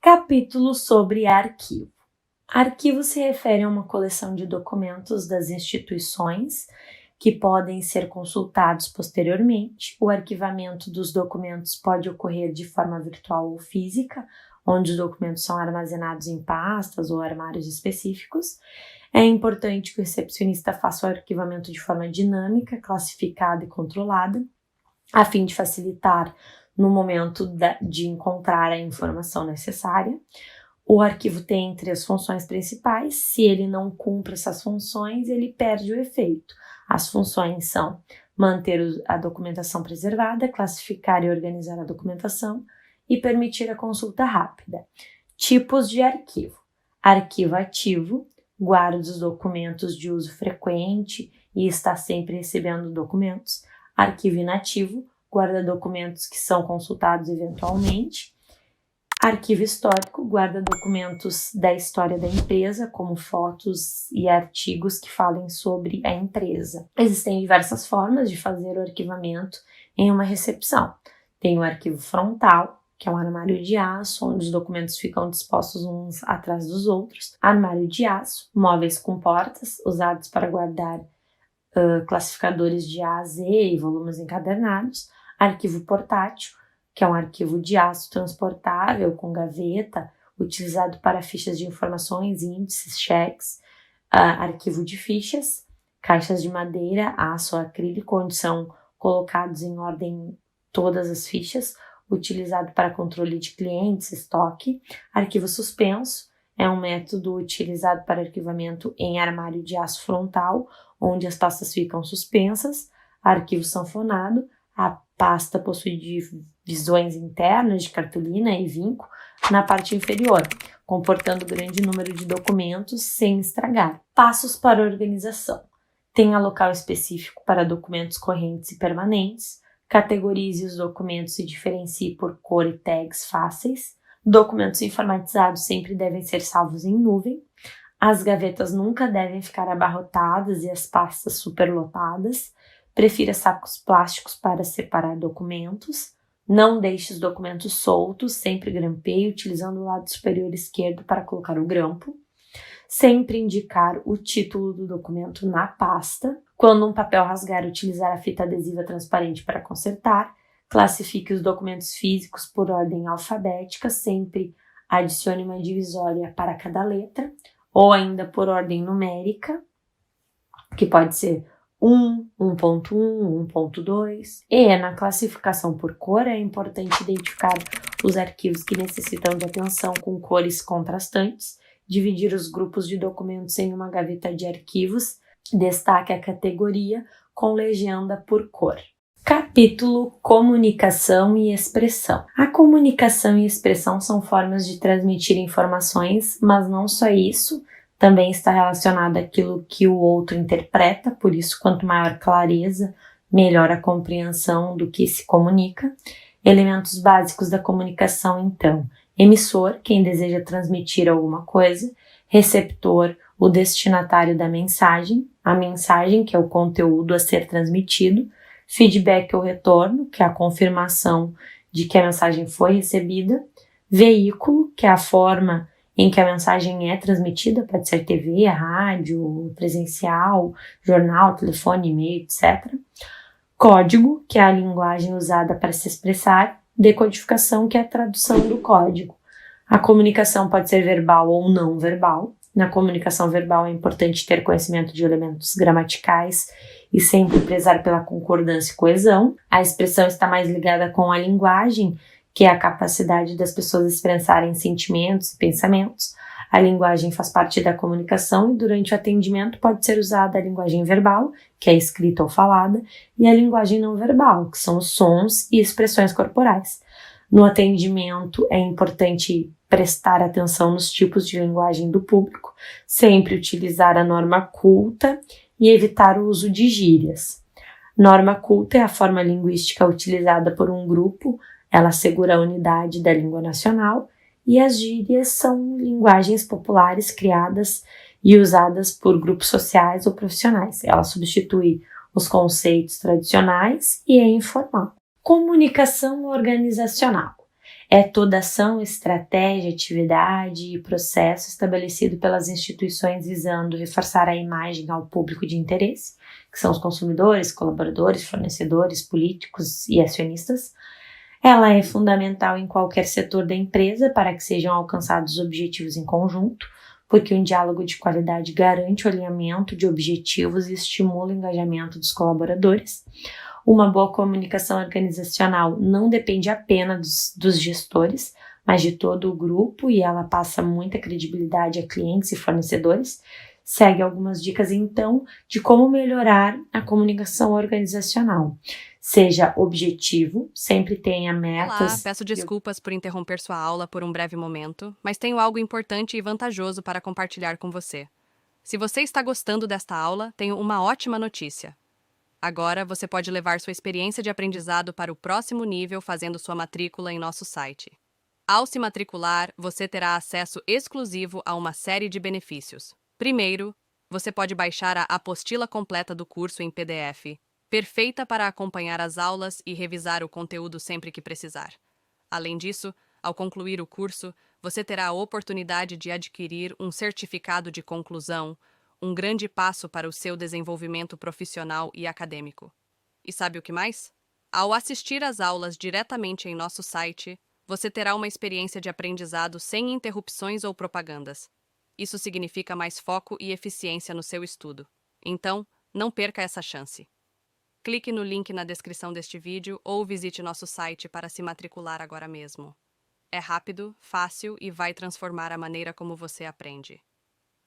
Capítulo sobre arquivo. Arquivo se refere a uma coleção de documentos das instituições que podem ser consultados posteriormente. O arquivamento dos documentos pode ocorrer de forma virtual ou física, onde os documentos são armazenados em pastas ou armários específicos. É importante que o recepcionista faça o arquivamento de forma dinâmica, classificada e controlada, a fim de facilitar no momento de encontrar a informação necessária. O arquivo tem 3 funções principais. Se ele não cumpre essas funções, ele perde o efeito. As funções são manter a documentação preservada, classificar e organizar a documentação e permitir a consulta rápida. Tipos de arquivo. Arquivo ativo, guarda os documentos de uso frequente e está sempre recebendo documentos. Arquivo inativo, guarda documentos que são consultados eventualmente. Arquivo histórico, guarda documentos da história da empresa, como fotos e artigos que falem sobre a empresa. Existem diversas formas de fazer o arquivamento em uma recepção. Tem o arquivo frontal, que é um armário de aço, onde os documentos ficam dispostos uns atrás dos outros. Armário de aço, móveis com portas, usados para guardar classificadores de A a Z e volumes encadernados. Arquivo portátil, que é um arquivo de aço transportável com gaveta, utilizado para fichas de informações, índices, cheques. Arquivo de fichas, caixas de madeira, aço ou acrílico, onde são colocados em ordem todas as fichas, utilizado para controle de clientes, estoque. Arquivo suspenso, é um método utilizado para arquivamento em armário de aço frontal, onde as pastas ficam suspensas. Arquivo sanfonado, a pasta possui divisões internas de cartolina e vinco na parte inferior, comportando grande número de documentos sem estragar. Passos para organização. Tenha local específico para documentos correntes e permanentes. Categorize os documentos e diferencie por cor e tags fáceis. Documentos informatizados sempre devem ser salvos em nuvem. As gavetas nunca devem ficar abarrotadas e as pastas superlotadas. Prefira sacos plásticos para separar documentos. Não deixe os documentos soltos, sempre grampeie, utilizando o lado superior esquerdo para colocar o grampo. Sempre indicar o título do documento na pasta. Quando um papel rasgar, utilizar a fita adesiva transparente para consertar. Classifique os documentos físicos por ordem alfabética, sempre adicione uma divisória para cada letra, ou ainda por ordem numérica, que pode ser 1, 1.1, 1.2. E na classificação por cor é importante identificar os arquivos que necessitam de atenção com cores contrastantes, dividir os grupos de documentos em uma gaveta de arquivos, destaque a categoria com legenda por cor. Capítulo Comunicação e Expressão. A comunicação e expressão são formas de transmitir informações, mas não só isso, também está relacionado àquilo que o outro interpreta, por isso, quanto maior clareza, melhor a compreensão do que se comunica. Elementos básicos da comunicação, então: emissor, quem deseja transmitir alguma coisa; receptor, o destinatário da mensagem; a mensagem, que é o conteúdo a ser transmitido; feedback ou retorno, que é a confirmação de que a mensagem foi recebida; veículo, que é a forma em que a mensagem é transmitida, pode ser TV, rádio, presencial, jornal, telefone, e-mail, etc. Código, que é a linguagem usada para se expressar; decodificação, que é a tradução do código. A comunicação pode ser verbal ou não verbal. Na comunicação verbal é importante ter conhecimento de elementos gramaticais e sempre prezar pela concordância e coesão. A expressão está mais ligada com a linguagem, que é a capacidade das pessoas expressarem sentimentos e pensamentos. A linguagem faz parte da comunicação e durante o atendimento pode ser usada a linguagem verbal, que é escrita ou falada, e a linguagem não verbal, que são os sons e expressões corporais. No atendimento é importante prestar atenção nos tipos de linguagem do público, sempre utilizar a norma culta e evitar o uso de gírias. Norma culta é a forma linguística utilizada por um grupo, ela assegura a unidade da língua nacional, e as gírias são linguagens populares criadas e usadas por grupos sociais ou profissionais. Ela substitui os conceitos tradicionais e é informal. Comunicação organizacional É toda ação, estratégia, atividade e processo estabelecido pelas instituições visando reforçar a imagem ao público de interesse, que são os consumidores, colaboradores, fornecedores, políticos e acionistas. Ela é fundamental em qualquer setor da empresa para que sejam alcançados objetivos em conjunto, porque um diálogo de qualidade garante o alinhamento de objetivos e estimula o engajamento dos colaboradores. Uma boa comunicação organizacional não depende apenas dos gestores, mas de todo o grupo, e ela passa muita credibilidade a clientes e fornecedores. Segue algumas dicas, então, de como melhorar a comunicação organizacional. Seja objetivo, sempre tenha metas. Olá, peço desculpas por interromper sua aula por um breve momento, mas tenho algo importante e vantajoso para compartilhar com você. Se você está gostando desta aula, tenho uma ótima notícia. Agora você pode levar sua experiência de aprendizado para o próximo nível fazendo sua matrícula em nosso site. Ao se matricular, você terá acesso exclusivo a uma série de benefícios. Primeiro, você pode baixar a apostila completa do curso em PDF, perfeita para acompanhar as aulas e revisar o conteúdo sempre que precisar. Além disso, ao concluir o curso, você terá a oportunidade de adquirir um certificado de conclusão, um grande passo para o seu desenvolvimento profissional e acadêmico. E sabe o que mais? Ao assistir às aulas diretamente em nosso site, você terá uma experiência de aprendizado sem interrupções ou propagandas. Isso significa mais foco e eficiência no seu estudo. Então, não perca essa chance. Clique no link na descrição deste vídeo ou visite nosso site para se matricular agora mesmo. É rápido, fácil e vai transformar a maneira como você aprende.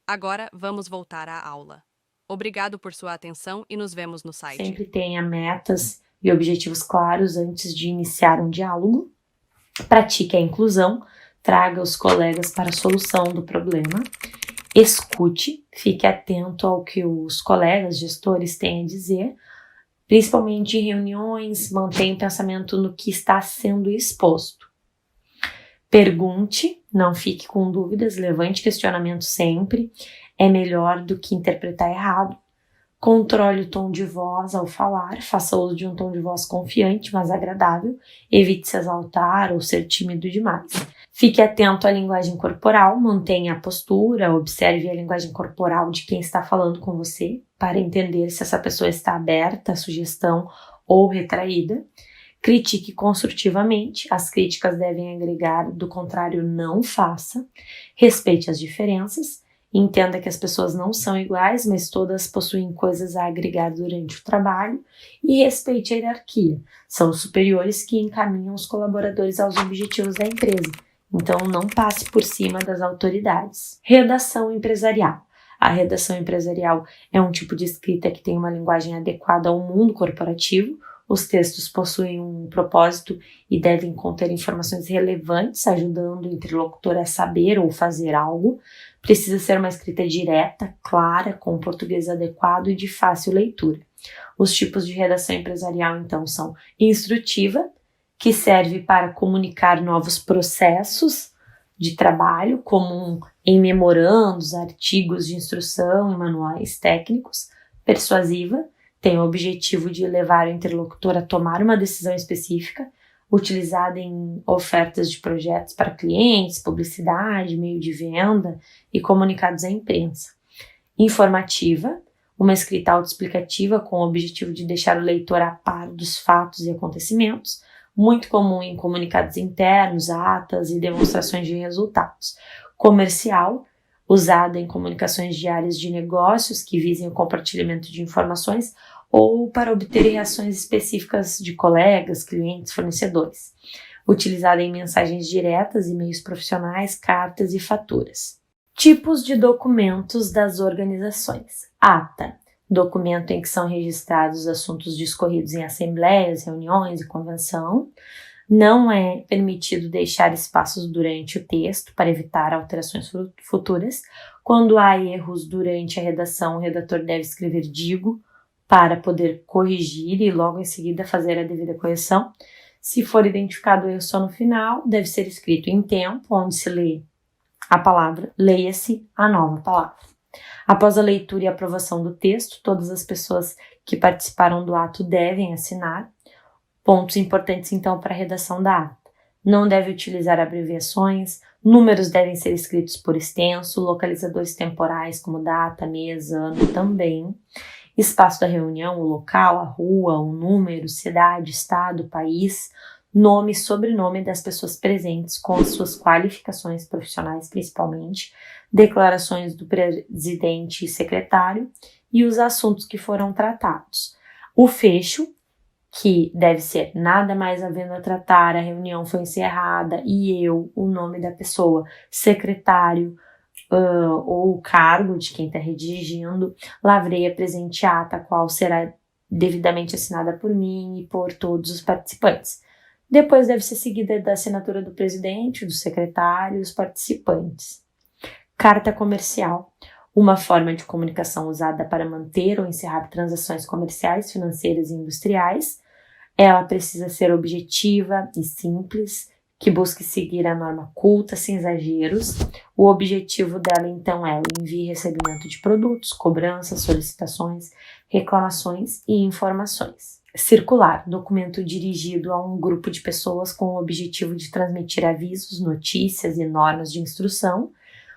Agora, vamos voltar à aula. Obrigado por sua atenção e nos vemos no site. Sempre tenha metas e objetivos claros antes de iniciar um diálogo. Pratique a inclusão, traga os colegas para a solução do problema. Escute, fique atento ao que os colegas, gestores têm a dizer, principalmente em reuniões, mantenha o pensamento no que está sendo exposto. Pergunte, não fique com dúvidas, levante questionamento sempre, é melhor do que interpretar errado. Controle o tom de voz ao falar, faça uso de um tom de voz confiante, mas agradável, evite se exaltar ou ser tímido demais. Fique atento à linguagem corporal, mantenha a postura, observe a linguagem corporal de quem está falando com você, para entender se essa pessoa está aberta à sugestão ou retraída. Critique construtivamente, as críticas devem agregar, do contrário, não faça. Respeite as diferenças, entenda que as pessoas não são iguais, mas todas possuem coisas a agregar durante o trabalho. E respeite a hierarquia, são os superiores que encaminham os colaboradores aos objetivos da empresa, então não passe por cima das autoridades. Redação empresarial. A redação empresarial é um tipo de escrita que tem uma linguagem adequada ao mundo corporativo. Os textos possuem um propósito e devem conter informações relevantes, ajudando o interlocutor a saber ou fazer algo. Precisa ser uma escrita direta, clara, com português adequado e de fácil leitura. Os tipos de redação empresarial, então, são instrutiva, que serve para comunicar novos processos de trabalho, como em memorandos, artigos de instrução e manuais técnicos. Persuasiva, tem o objetivo de levar o interlocutor a tomar uma decisão específica, utilizada em ofertas de projetos para clientes, publicidade, meio de venda e comunicados à imprensa. Informativa, uma escrita autoexplicativa com o objetivo de deixar o leitor a par dos fatos e acontecimentos, muito comum em comunicados internos, atas e demonstrações de resultados. Comercial, usada em comunicações diárias de negócios que visem o compartilhamento de informações ou para obter reações específicas de colegas, clientes, fornecedores. Utilizada em mensagens diretas, e-mails profissionais, cartas e faturas. Tipos de documentos das organizações. Ata, documento em que são registrados assuntos discorridos em assembleias, reuniões e convenção. Não é permitido deixar espaços durante o texto para evitar alterações futuras. Quando há erros durante a redação, o redator deve escrever digo para poder corrigir e logo em seguida fazer a devida correção. Se for identificado o erro só no final, deve ser escrito em tempo, onde se lê a palavra, leia-se a nova palavra. Após a leitura e aprovação do texto, todas as pessoas que participaram do ato devem assinar. Pontos importantes, então, para a redação da ata. não deve utilizar abreviações, números devem ser escritos por extenso, localizadores temporais como data, mês, ano também. Espaço da reunião, o local, a rua, o número, cidade, estado, país, nome e sobrenome das pessoas presentes com as suas qualificações profissionais principalmente, declarações do presidente e secretário e os assuntos que foram tratados. O fecho, que deve ser nada mais havendo a tratar, a reunião foi encerrada e eu, o nome da pessoa, secretário, ou o cargo de quem está redigindo, lavrei a presente ata, a qual será devidamente assinada por mim e por todos os participantes. Depois deve ser seguida da assinatura do presidente, do secretário e dos participantes. Carta comercial. Uma forma de comunicação usada para manter ou encerrar transações comerciais, financeiras e industriais. Ela precisa ser objetiva e simples, que busque seguir a norma culta, sem exageros. O objetivo dela, então, é o envio e recebimento de produtos, cobranças, solicitações, reclamações e informações. Circular, documento dirigido a um grupo de pessoas com o objetivo de transmitir avisos, notícias e normas de instrução.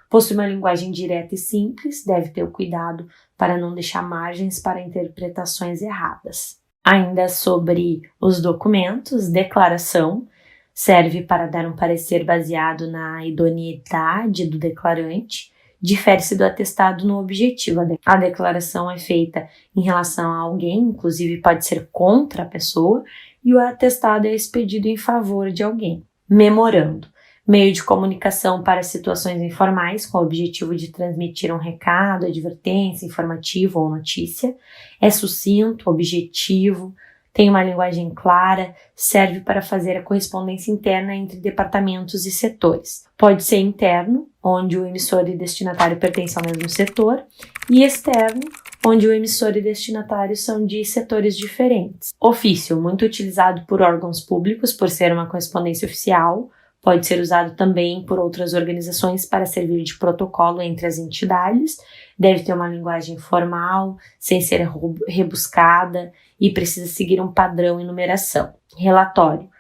Possui uma linguagem direta e simples, deve ter o cuidado para não deixar margens para interpretações erradas. Ainda sobre os documentos, declaração, serve para dar um parecer baseado na idoneidade do declarante, difere-se do atestado no objetivo. A declaração é feita em relação a alguém, inclusive pode ser contra a pessoa, e o atestado é expedido em favor de alguém. Memorando, meio de comunicação para situações informais, com o objetivo de transmitir um recado, advertência, informativo ou notícia. É sucinto, objetivo, tem uma linguagem clara, serve para fazer a correspondência interna entre departamentos e setores. Pode ser interno, onde o emissor e destinatário pertencem ao mesmo setor, e externo, onde o emissor e destinatário são de setores diferentes. Ofício, muito utilizado por órgãos públicos por ser uma correspondência oficial, pode ser usado também por outras organizações para servir de protocolo entre as entidades, deve ter uma linguagem formal, sem ser rebuscada e precisa seguir um padrão e numeração. Relatório,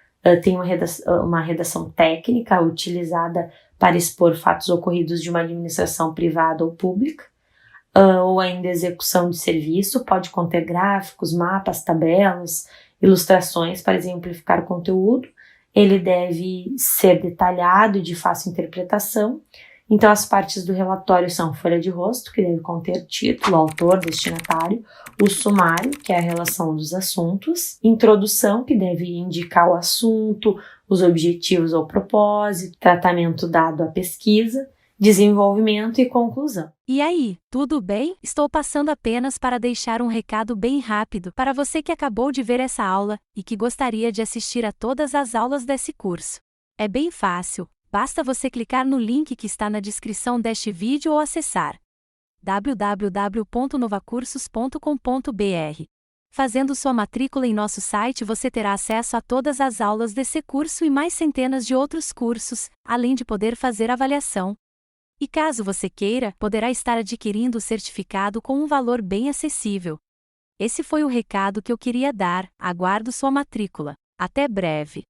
tem uma redação técnica utilizada para expor fatos ocorridos de uma administração privada ou pública, ou ainda execução de serviço, pode conter gráficos, mapas, tabelas, ilustrações para exemplificar o conteúdo. Ele deve ser detalhado e de fácil interpretação. Então, as partes do relatório são folha de rosto, que deve conter título, autor, destinatário, o sumário, que é a relação dos assuntos, introdução, que deve indicar o assunto, os objetivos ou propósito, tratamento dado à pesquisa, desenvolvimento e conclusão. E aí, tudo bem? Estou passando apenas para deixar um recado bem rápido para você que acabou de ver essa aula e que gostaria de assistir a todas as aulas desse curso. É bem fácil, basta você clicar no link que está na descrição deste vídeo ou acessar www.novacursos.com.br. Fazendo sua matrícula em nosso site, você terá acesso a todas as aulas desse curso e mais centenas de outros cursos, além de poder fazer avaliação. E caso você queira, poderá estar adquirindo o certificado com um valor bem acessível. Esse foi o recado que eu queria dar, aguardo sua matrícula. Até breve!